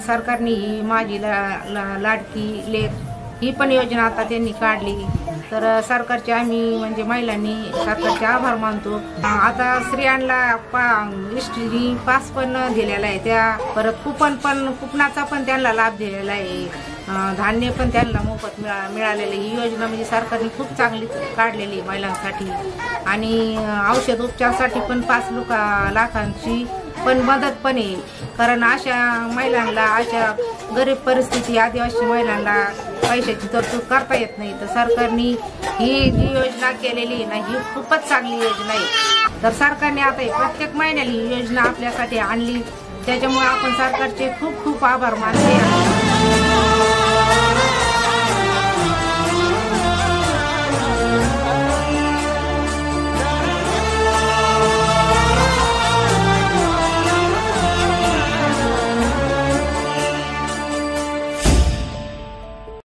सरकारने ही माझी लाडकी लेक ही पण योजना आता त्यांनी काढली, तर सरकारचे आम्ही म्हणजे महिलांनी सरकारचे आभार मानतो। आता स्त्रियांना इष्टी पास पण दिलेला आहे, त्या परत कुपनाचा पण त्यांना लाभ दिलेला आहे, धान्य पण त्यांना मोफत मिळालेलं। ही योजना म्हणजे सरकारने खूप चांगली काढलेली महिलांसाठी। आणि औषध उपचारासाठी पण 5 लाखांची पण मदत पण आहे, कारण अशा महिलांना, अशा गरीब परिस्थिती आदिवासी महिलांना पैशाची तरतूद करता येत नाही, तर सरकारने ही जी योजना केलेली ना ही खूपच चांगली योजना आहे। तर सरकारने आता प्रत्येक महिन्याला ही योजना आपल्यासाठी आणली, त्याच्यामुळे आपण सरकारचे खूप खूप आभार मानते।